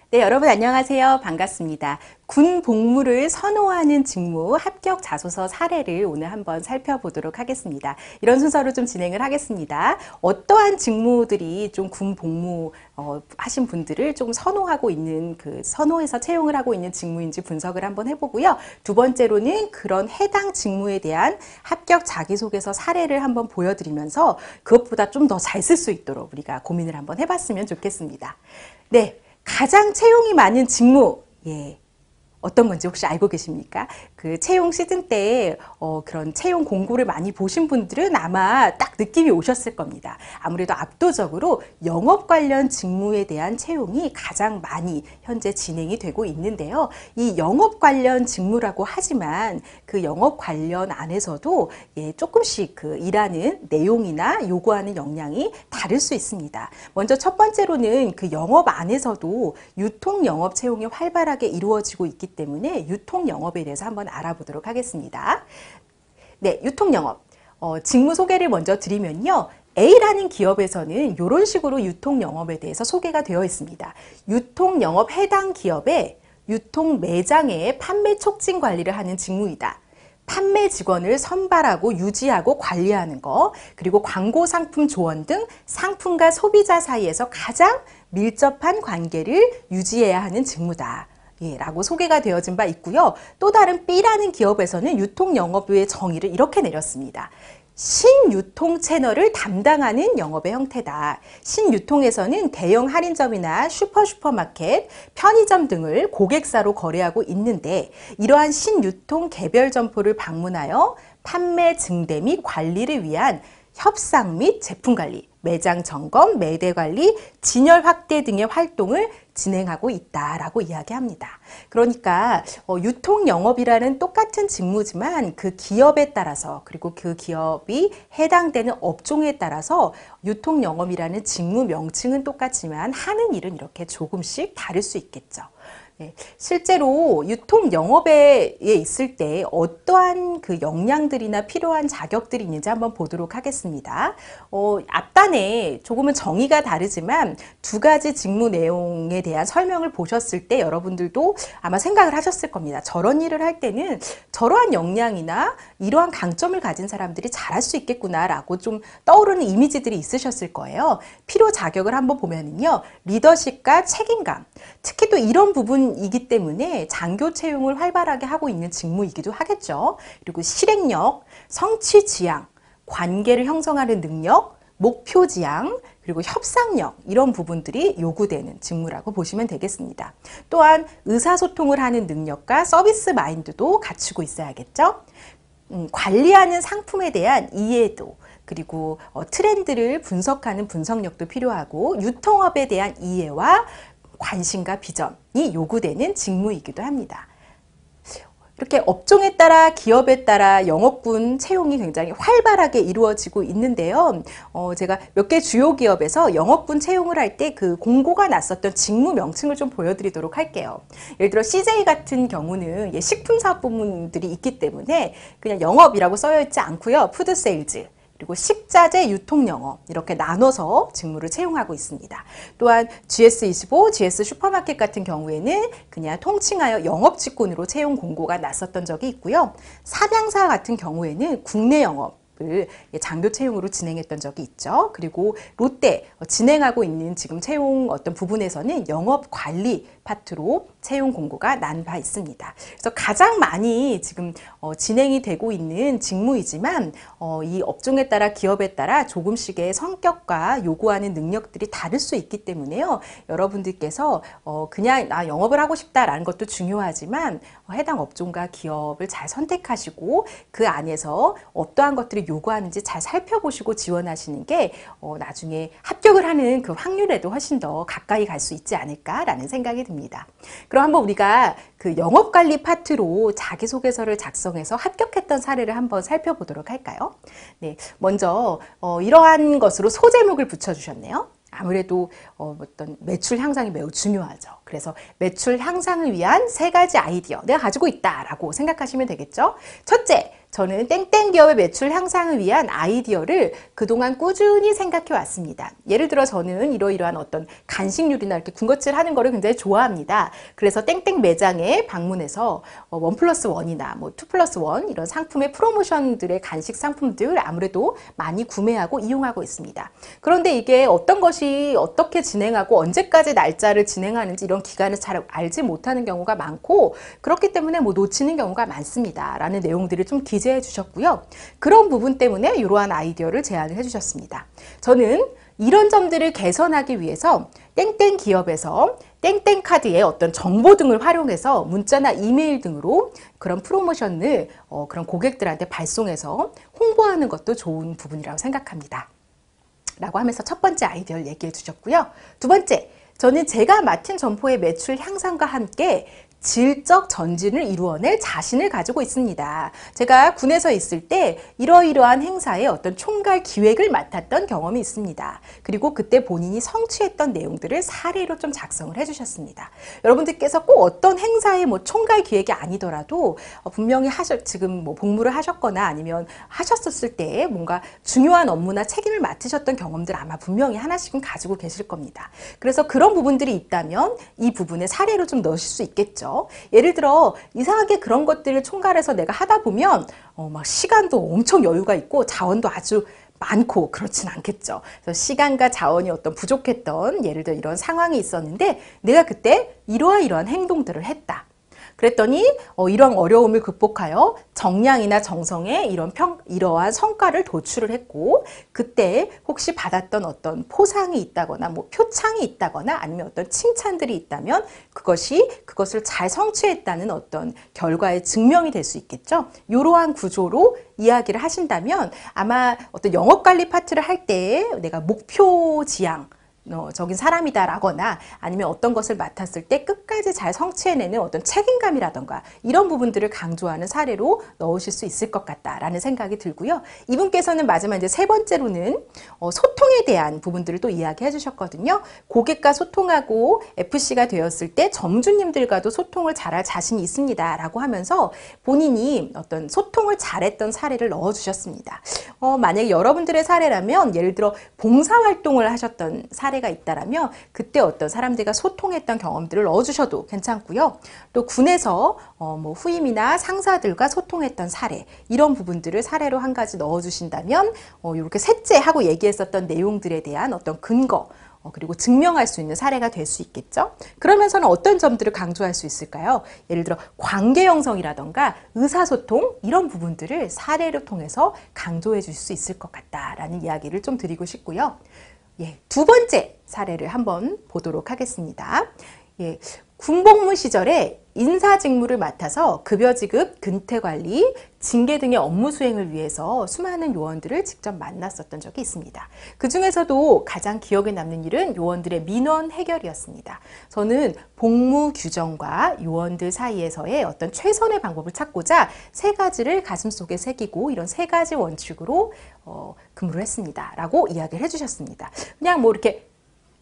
네, 여러분 안녕하세요. 반갑습니다. 군 복무를 선호하는 직무 합격 자소서 사례를 오늘 한번 살펴보도록 하겠습니다. 이런 순서로 좀 진행을 하겠습니다. 어떠한 직무들이 좀 군 복무 하신 분들을 좀 선호하고 있는 선호해서 채용을 하고 있는 직무인지 분석을 한번 해보고요. 두 번째로는 그런 해당 직무에 대한 합격 자기소개서 사례를 한번 보여드리면서 그것보다 좀 더 잘 쓸 수 있도록 우리가 고민을 한번 해봤으면 좋겠습니다. 네. 가장 채용이 많은 직무, 어떤 건지 혹시 알고 계십니까? 그 채용 시즌 때 그런 채용 공고를 많이 보신 분들은 아마 딱 느낌이 오셨을 겁니다. 아무래도 압도적으로 영업 관련 직무에 대한 채용이 가장 많이 현재 진행이 되고 있는데요. 이 영업 관련 직무라고 하지만 그 영업 관련 안에서도 조금씩 그 일하는 내용이나 요구하는 역량이 다를 수 있습니다. 먼저 첫 번째로는 그 영업 안에서도 유통 영업 채용이 활발하게 이루어지고 있기 때문에 유통 영업에 대해서 한번 알아보도록 하겠습니다. 네, 유통 영업. 직무 소개를 먼저 드리면요. A라는 기업에서는 이런 식으로 유통 영업에 대해서 소개가 되어 있습니다. 유통 영업 해당 기업의 유통 매장의 판매 촉진 관리를 하는 직무이다. 판매 직원을 선발하고 유지하고 관리하는 거, 그리고 광고 상품 조언 등 상품과 소비자 사이에서 가장 밀접한 관계를 유지해야 하는 직무다. 라고 소개가 되어진 바 있고요. 또 다른 B라는 기업에서는 유통영업의 정의를 이렇게 내렸습니다. 신유통 채널을 담당하는 영업의 형태다. 신유통에서는 대형 할인점이나 슈퍼마켓, 편의점 등을 고객사로 거래하고 있는데 이러한 신유통 개별 점포를 방문하여 판매 증대 및 관리를 위한 협상 및 제품 관리, 매장 점검, 매대 관리, 진열 확대 등의 활동을 진행하고 있다라고 이야기합니다. 그러니까 유통 영업이라는 똑같은 직무지만 그 기업에 따라서 그리고 그 기업이 해당되는 업종에 따라서 유통 영업이라는 직무 명칭은 똑같지만 하는 일은 이렇게 조금씩 다를 수 있겠죠. 실제로 유통 영업에 있을 때 어떠한 그 역량들이나 필요한 자격들이 있는지 한번 보도록 하겠습니다. 앞단에 조금은 정의가 다르지만 두 가지 직무 내용에 대한 설명을 보셨을 때 여러분들도 아마 생각을 하셨을 겁니다. 저런 일을 할 때는 저러한 역량이나 이러한 강점을 가진 사람들이 잘할 수 있겠구나라고 좀 떠오르는 이미지들이 있으셨을 거예요. 필요 자격을 한번 보면은요. 리더십과 책임감, 특히 또 이런 부분이기 때문에 장교 채용을 활발하게 하고 있는 직무이기도 하겠죠. 그리고 실행력, 성취 지향, 관계를 형성하는 능력, 목표 지향, 그리고 협상력 이런 부분들이 요구되는 직무라고 보시면 되겠습니다. 또한 의사소통을 하는 능력과 서비스 마인드도 갖추고 있어야겠죠. 관리하는 상품에 대한 이해도 그리고 트렌드를 분석하는 분석력도 필요하고 유통업에 대한 이해와 관심과 비전이 요구되는 직무이기도 합니다. 이렇게 업종에 따라 기업에 따라 영업군 채용이 굉장히 활발하게 이루어지고 있는데요. 제가 몇 개 주요 기업에서 영업군 채용을 할 때 그 공고가 났었던 직무 명칭을 좀 보여드리도록 할게요. 예를 들어 CJ 같은 경우는 식품사업 부문들이 있기 때문에 그냥 영업이라고 써여 있지 않고요. 푸드세일즈. 그리고 식자재 유통영업 이렇게 나눠서 직무를 채용하고 있습니다. 또한 GS25, GS 슈퍼마켓 같은 경우에는 그냥 통칭하여 영업직군으로 채용 공고가 났었던 적이 있고요. 삼양사 같은 경우에는 국내 영업 장교 채용으로 진행했던 적이 있죠. 그리고 롯데 진행하고 있는 지금 채용 어떤 부분에서는 영업 관리 파트로 채용 공고가 난 바 있습니다. 그래서 가장 많이 지금 진행이 되고 있는 직무이지만 이 업종에 따라 기업에 따라 조금씩의 성격과 요구하는 능력들이 다를 수 있기 때문에요. 여러분들께서 그냥 나 영업을 하고 싶다라는 것도 중요하지만 해당 업종과 기업을 잘 선택하시고 그 안에서 어떠한 것들이 요구하는지 잘 살펴보시고 지원하시는 게 나중에 합격을 하는 그 확률에도 훨씬 더 가까이 갈 수 있지 않을까라는 생각이 듭니다. 그럼 한번 우리가 그 영업관리 파트로 자기소개서를 작성해서 합격했던 사례를 한번 살펴보도록 할까요? 네, 먼저 이러한 것으로 소제목을 붙여주셨네요. 아무래도 어떤 매출 향상이 매우 중요하죠. 그래서 매출 향상을 위한 세 가지 아이디어 내가 가지고 있다라고 생각하시면 되겠죠. 첫째, 저는 땡땡 기업의 매출 향상을 위한 아이디어를 그동안 꾸준히 생각해 왔습니다. 예를 들어 저는 이러이러한 어떤 간식류나 이렇게 군것질 하는 거를 굉장히 좋아합니다. 그래서 땡땡 매장에 방문해서 1+1이나 뭐 2+1 이런 상품의 프로모션들의 간식 상품들 아무래도 많이 구매하고 이용하고 있습니다. 그런데 이게 어떤 것이 어떻게 진행하고 언제까지 날짜를 진행하는지 이런 기간을 잘 알지 못하는 경우가 많고, 그렇기 때문에 뭐 놓치는 경우가 많습니다. 라는 내용들을 좀 기재해 주셨고요. 그런 부분 때문에 이러한 아이디어를 제안을 해 주셨습니다. 저는 이런 점들을 개선하기 위해서 땡땡 기업에서 땡땡 카드의 어떤 정보 등을 활용해서 문자나 이메일 등으로 그런 프로모션을 그런 고객들한테 발송해서 홍보하는 것도 좋은 부분이라고 생각합니다. 라고 하면서 첫 번째 아이디어를 얘기해 주셨고요. 두 번째, 저는 제가 맡은 점포의 매출 향상과 함께 질적 전진을 이루어낼 자신을 가지고 있습니다. 제가 군에서 있을 때 이러이러한 행사의 어떤 총괄 기획을 맡았던 경험이 있습니다. 그리고 그때 본인이 성취했던 내용들을 사례로 좀 작성을 해주셨습니다. 여러분들께서 꼭 어떤 행사의 뭐 총괄 기획이 아니더라도 분명히 지금 뭐 복무를 하셨거나 아니면 하셨었을 때 뭔가 중요한 업무나 책임을 맡으셨던 경험들 아마 분명히 하나씩은 가지고 계실 겁니다. 그래서 그런 부분들이 있다면 이 부분에 사례로 좀 넣으실 수 있겠죠. 예를 들어 이상하게 그런 것들을 총괄해서 내가 하다 보면 막 시간도 엄청 여유가 있고 자원도 아주 많고 그렇진 않겠죠. 그래서 시간과 자원이 어떤 부족했던 예를 들어 이런 상황이 있었는데 내가 그때 이러한 행동들을 했다. 그랬더니 이러한 어려움을 극복하여 정량이나 정성에 이러한 성과를 도출을 했고, 그때 혹시 받았던 어떤 포상이 있다거나 뭐 표창이 있다거나 아니면 어떤 칭찬들이 있다면 그것을 잘 성취했다는 어떤 결과의 증명이 될 수 있겠죠. 이러한 구조로 이야기를 하신다면 아마 어떤 영업관리 파트를 할 때 내가 목표 지향 적인 사람이다라거나 아니면 어떤 것을 맡았을 때 끝까지 잘 성취해내는 어떤 책임감이라던가 이런 부분들을 강조하는 사례로 넣으실 수 있을 것 같다라는 생각이 들고요. 이분께서는 마지막 이제 세 번째로는 소통에 대한 부분들을 또 이야기해 주셨거든요. 고객과 소통하고 FC가 되었을 때 점주님들과도 소통을 잘할 자신이 있습니다. 라고 하면서 본인이 어떤 소통을 잘했던 사례를 넣어 주셨습니다. 만약에 여러분들의 사례라면 예를 들어 봉사활동을 하셨던 사례가 있다라면 그때 어떤 사람들과 소통했던 경험들을 넣어주셔도 괜찮고요. 또 군에서 뭐 후임이나 상사들과 소통했던 사례 이런 부분들을 사례로 한 가지 넣어주신다면 이렇게 셋째 하고 얘기했었던 내용들에 대한 어떤 근거 그리고 증명할 수 있는 사례가 될 수 있겠죠. 그러면서는 어떤 점들을 강조할 수 있을까요? 예를 들어 관계 형성이라던가 의사소통 이런 부분들을 사례를 통해서 강조해 줄 수 있을 것 같다라는 이야기를 좀 드리고 싶고요. 두 번째 사례를 한번 보도록 하겠습니다. 군복무 시절에 인사 직무를 맡아서 급여 지급, 근태 관리, 징계 등의 업무 수행을 위해서 수많은 요원들을 직접 만났었던 적이 있습니다. 그 중에서도 가장 기억에 남는 일은 요원들의 민원 해결이었습니다. 저는 복무 규정과 요원들 사이에서의 어떤 최선의 방법을 찾고자 세 가지를 가슴속에 새기고 이런 세 가지 원칙으로 근무를 했습니다. 라고 이야기를 해주셨습니다. 그냥 뭐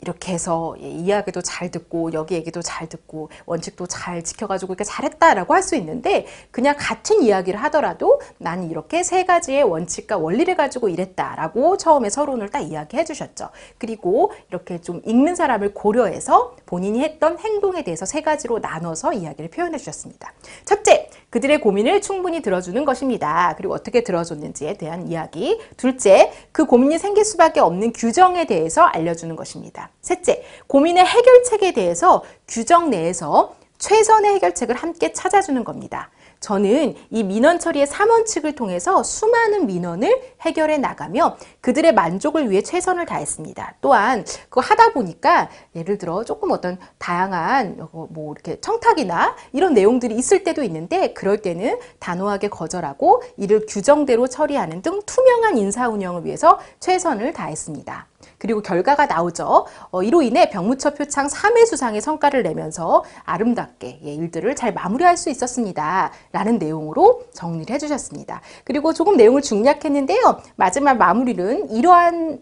이렇게 해서 이야기도 잘 듣고 여기 얘기도 잘 듣고 원칙도 잘 지켜가지고 이렇게 잘했다라고 할 수 있는데 그냥 같은 이야기를 하더라도 나는 이렇게 세 가지의 원칙과 원리를 가지고 일했다라고 처음에 서론을 딱 이야기해 주셨죠. 그리고 이렇게 좀 읽는 사람을 고려해서 본인이 했던 행동에 대해서 세 가지로 나눠서 이야기를 표현해 주셨습니다. 첫째, 그들의 고민을 충분히 들어주는 것입니다. 그리고 어떻게 들어줬는지에 대한 이야기. 둘째, 그 고민이 생길 수밖에 없는 규정에 대해서 알려주는 것입니다. 셋째, 고민의 해결책에 대해서 규정 내에서 최선의 해결책을 함께 찾아주는 겁니다. 저는 이 민원 처리의 3원칙을 통해서 수많은 민원을 해결해 나가며 그들의 만족을 위해 최선을 다했습니다. 또한 그거 하다 보니까 예를 들어 조금 어떤 다양한 뭐 이렇게 청탁이나 이런 내용들이 있을 때도 있는데 그럴 때는 단호하게 거절하고 이를 규정대로 처리하는 등 투명한 인사 운영을 위해서 최선을 다했습니다. 그리고 결과가 나오죠. 이로 인해 병무처 표창 3회 수상의 성과를 내면서 아름답게 일들을 잘 마무리할 수 있었습니다. 라는 내용으로 정리를 해주셨습니다. 그리고 조금 내용을 중략했는데요. 마지막 마무리는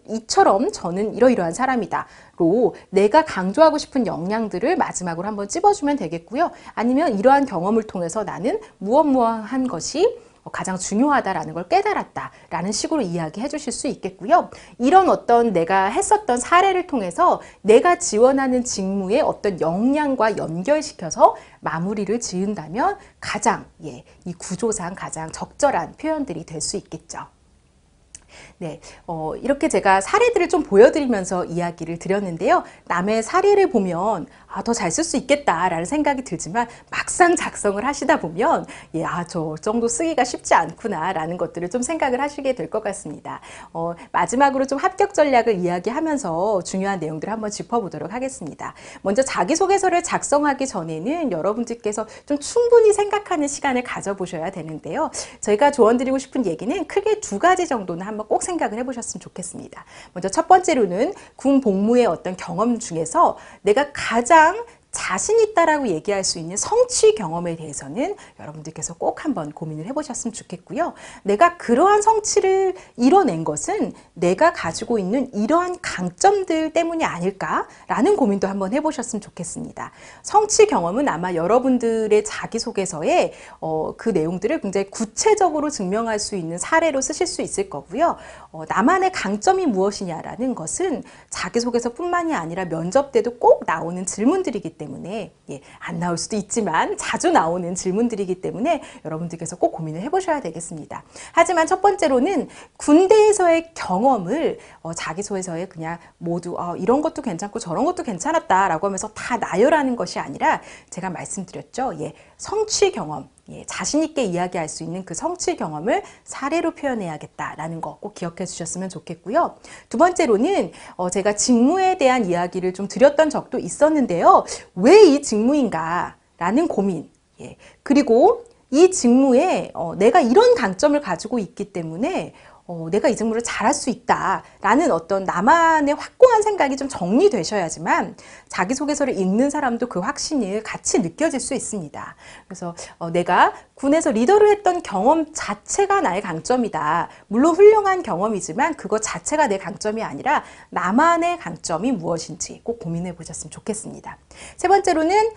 이처럼 저는 이러이러한 사람이다. 로 내가 강조하고 싶은 역량들을 마지막으로 한번 찝어주면 되겠고요. 아니면 이러한 경험을 통해서 나는 무엇무엇한 것이 가장 중요하다라는 걸 깨달았다라는 식으로 이야기해 주실 수 있겠고요. 이런 어떤 내가 했었던 사례를 통해서 내가 지원하는 직무의 어떤 역량과 연결시켜서 마무리를 지은다면 가장 이 구조상 가장 적절한 표현들이 될 수 있겠죠. 네, 이렇게 제가 사례들을 좀 보여드리면서 이야기를 드렸는데요. 남의 사례를 보면 더 잘 쓸 수 있겠다라는 생각이 들지만 막상 작성을 하시다 보면 저 정도 쓰기가 쉽지 않구나라는 것들을 좀 생각을 하시게 될 것 같습니다. 마지막으로 좀 합격 전략을 이야기하면서 중요한 내용들을 한번 짚어보도록 하겠습니다. 먼저 자기소개서를 작성하기 전에는 여러분들께서 좀 충분히 생각하는 시간을 가져보셔야 되는데요. 저희가 조언드리고 싶은 얘기는 크게 두 가지 정도는 한번 꼭 생각을 해보셨으면 좋겠습니다. 먼저 첫 번째로는 군 복무의 어떤 경험 중에서 내가 가장 자신 있다라고 얘기할 수 있는 성취 경험에 대해서는 여러분들께서 꼭 한번 고민을 해보셨으면 좋겠고요. 내가 그러한 성취를 이뤄낸 것은 내가 가지고 있는 이러한 강점들 때문이 아닐까라는 고민도 한번 해보셨으면 좋겠습니다. 성취 경험은 아마 여러분들의 자기소개서에 그 내용들을 굉장히 구체적으로 증명할 수 있는 사례로 쓰실 수 있을 거고요. 나만의 강점이 무엇이냐라는 것은 자기소개서뿐만이 아니라 면접 때도 꼭 나오는 질문들이기 때문에 안 나올 수도 있지만 자주 나오는 질문들이기 때문에 여러분들께서 꼭 고민을 해보셔야 되겠습니다. 하지만 첫 번째로는 군대에서의 경험을 자기소개서에 그냥 모두 이런 것도 괜찮고 저런 것도 괜찮았다라고 하면서 다 나열하는 것이 아니라 제가 말씀드렸죠. 성취 경험, 자신 있게 이야기할 수 있는 그 성취 경험을 사례로 표현해야겠다라는 거 꼭 기억해 주셨으면 좋겠고요. 두 번째로는 제가 직무에 대한 이야기를 좀 드렸던 적도 있었는데요. 왜 이 직무인가 라는 고민, 그리고 이 직무에 내가 이런 강점을 가지고 있기 때문에 내가 이 직무를 잘할 수 있다라는 어떤 나만의 확고한 생각이 좀 정리되셔야지만 자기소개서를 읽는 사람도 그 확신을 같이 느껴질 수 있습니다. 그래서 내가 군에서 리더를 했던 경험 자체가 나의 강점이다. 물론 훌륭한 경험이지만 그것 자체가 내 강점이 아니라 나만의 강점이 무엇인지 꼭 고민해 보셨으면 좋겠습니다. 세 번째로는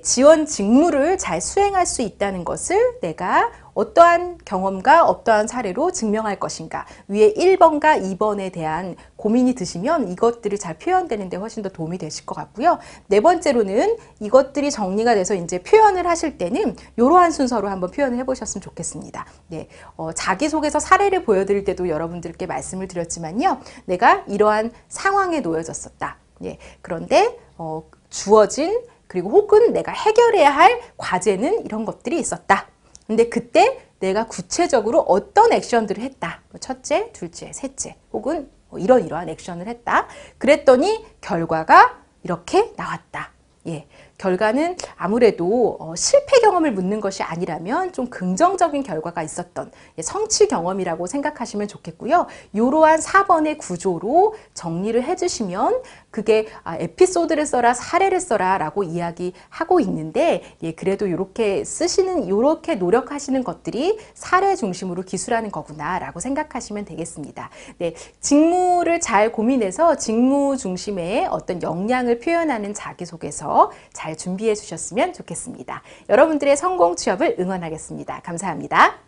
지원 직무를 잘 수행할 수 있다는 것을 내가 어떠한 경험과 어떠한 사례로 증명할 것인가. 위에 1번과 2번에 대한 고민이 드시면 이것들이 잘 표현되는 데 훨씬 더 도움이 되실 것 같고요. 네 번째로는 이것들이 정리가 돼서 이제 표현을 하실 때는 이러한 순서로 한번 표현을 해보셨으면 좋겠습니다. 자기소개서 사례를 보여드릴 때도 여러분들께 말씀을 드렸지만요. 내가 이러한 상황에 놓여졌었다. 그런데 주어진 그리고 혹은 내가 해결해야 할 과제는 이런 것들이 있었다. 근데 그때 내가 구체적으로 어떤 액션들을 했다. 첫째, 둘째, 셋째, 혹은 이러한 액션을 했다. 그랬더니 결과가 이렇게 나왔다. 결과는 아무래도 실패 경험을 묻는 것이 아니라면 좀 긍정적인 결과가 있었던 성취 경험이라고 생각하시면 좋겠고요. 이러한 4번의 구조로 정리를 해주시면 그게 에피소드를 써라, 사례를 써라 라고 이야기하고 있는데 그래도 이렇게 쓰시는, 이렇게 노력하시는 것들이 사례 중심으로 기술하는 거구나 라고 생각하시면 되겠습니다. 직무를 잘 고민해서 직무 중심의 어떤 역량을 표현하는 자기소개서 잘 준비해 주셨으면 좋겠습니다. 여러분들의 성공 취업을 응원하겠습니다. 감사합니다.